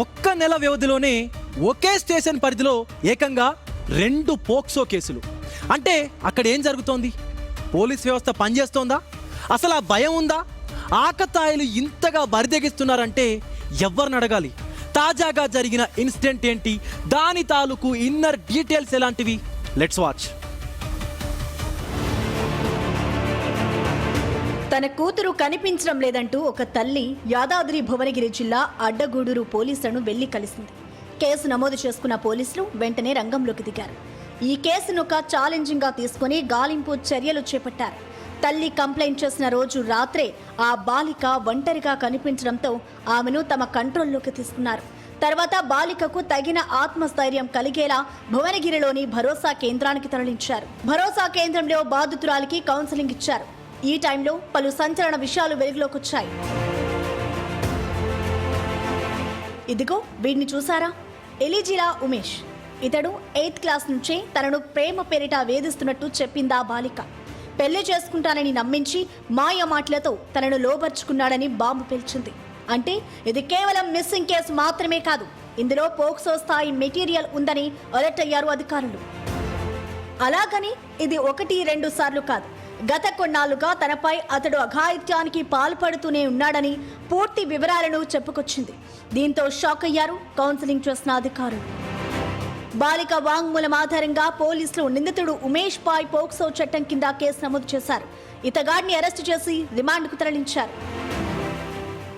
ఒక్క నెల వ్యవధిలోనే ఒకే స్టేషన్ పరిధిలో ఏకంగా 2 పోక్సో కేసులు. అంటే అక్కడ ఏం జరుగుతోంది? పోలీస్ వ్యవస్థ పనిచేస్తోందా? అసలు ఆ భయం ఉందా? ఆకతాయిలు ఇంతగా బరిదెగిస్తున్నారంటే ఎవరిని అడగాలి? తాజాగా జరిగిన ఇన్సిడెంట్ ఏంటి? దాని తాలూకు ఇన్నర్ డీటెయిల్స్ ఎలాంటివి? Let's watch. తన కూతురు కనిపించడం లేదంటూ ఒక తల్లి యాదాద్రి భువనగిరి జిల్లా అడ్డగూడూరు పోలీసులను వెళ్లి కలిసింది. కేసు నమోదు చేసుకున్న పోలీసులు వెంటనే రంగంలోకి దిగారు. ఈ కేసును ఒక ఛాలెంజింగ్ గా తీసుకుని గాలింపు చర్యలు చేపట్టారు. తల్లి కంప్లైంట్ చేసిన రోజు రాత్రే ఆ బాలిక ఒంటరిగా కనిపించడంతో ఆమెను తమ కంట్రోల్లోకి తీసుకున్నారు. తర్వాత బాలికకు తగిన ఆత్మస్థైర్యం కలిగేలా భువనగిరిలోని భరోసా కేంద్రానికి తరలించారు. భరోసా కేంద్రంలో బాధితురాలికి కౌన్సిలింగ్ ఇచ్చారు. ఈ టైంలో పలు సంచలన విషయాలు వెలుగులోకి వచ్చాయి. ఇదిగో వీడిని చూసారా? ఎలిజిలా ఉమేష్. ఇతడు 8th క్లాస్ నుంచే తనను ప్రేమ పేరిట వేధిస్తున్నట్టు చెప్పిందా బాలిక. పెళ్లి చేసుకుంటానని నమ్మించి మాయ మాటలతో తనను లోబర్చుకున్నాడని బాంబు పేల్చింది. అంటే ఇది కేవలం మిస్సింగ్ కేసు మాత్రమే కాదు, ఇందులో పోక్సో స్థాయి మెటీరియల్ ఉందని అలర్ట్ అయ్యారు అధికారులు. అలాగని ఇది 1-2 సార్లు కాదు, గత కొన్నాళ్లుగా తనపై అతడు అఘాయిత్యానికి పాల్పడుతూనే ఉన్నాడని పూర్తి వివరాలను చెప్పుకొచ్చింది. దీంతో షాక్ అయ్యారు కౌన్సిలింగ్ చేసిన అధికారులు. బాలిక వాంగ్మూలం ఆధారంగా పోలీసులు నిందితుడు ఉమేష్ పై పోక్సో చట్టం కింద కేసు నమోదు చేశారు. ఇతగాడిని అరెస్టు చేసి రిమాండ్కు తరలించారు.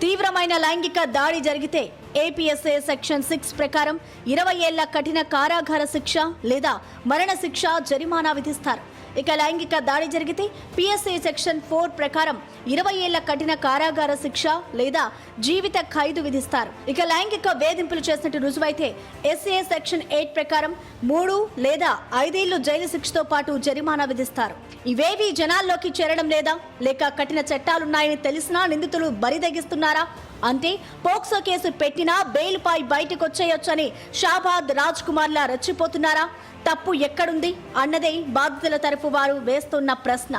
తీవ్రమైన లైంగిక దాడి జరిగితే ఏపీఎస్ఏ సెక్షన్ 6 ప్రకారం 20 ఏళ్ల కఠిన కారాగార శిక్ష లేదా మరణ శిక్ష, జరిమానా విధిస్తారు. ఇక లైంగిక దాడి జరిగితే పిఎస్ఏ సెక్షన్ 4 ప్రకారం 20 ఏళ్ల కఠిన కారాగార శిక్ష లేదా జీవిత ఖైదు విధిస్తారు. ఇక లైంగిక వేధింపులు చేసినట్టు రుజువైతే ఎస్ఏ సెక్షన్ 8 ప్రకారం 3 లేదా 5 ఏళ్లు జైలు శిక్షతో పాటు జరిమానా విధిస్తారు. ఇవేవి జనాల్లోకి చేరడం లేదా, లేక కఠిన చట్టాలున్నాయని తెలిసినా నిందితులు బరిదెగిస్తున్నారా? అంటే పోక్సో కేసు పెట్టినా బెయిల్ పై బయటకొచ్చేయొచ్చని షాబాద్ రాజ్ కుమార్లా రెచ్చిపోతున్నారా? తప్పు ఎక్కడుంది అన్నదే బాధితుల తరఫు వారు వేస్తున్న ప్రశ్న.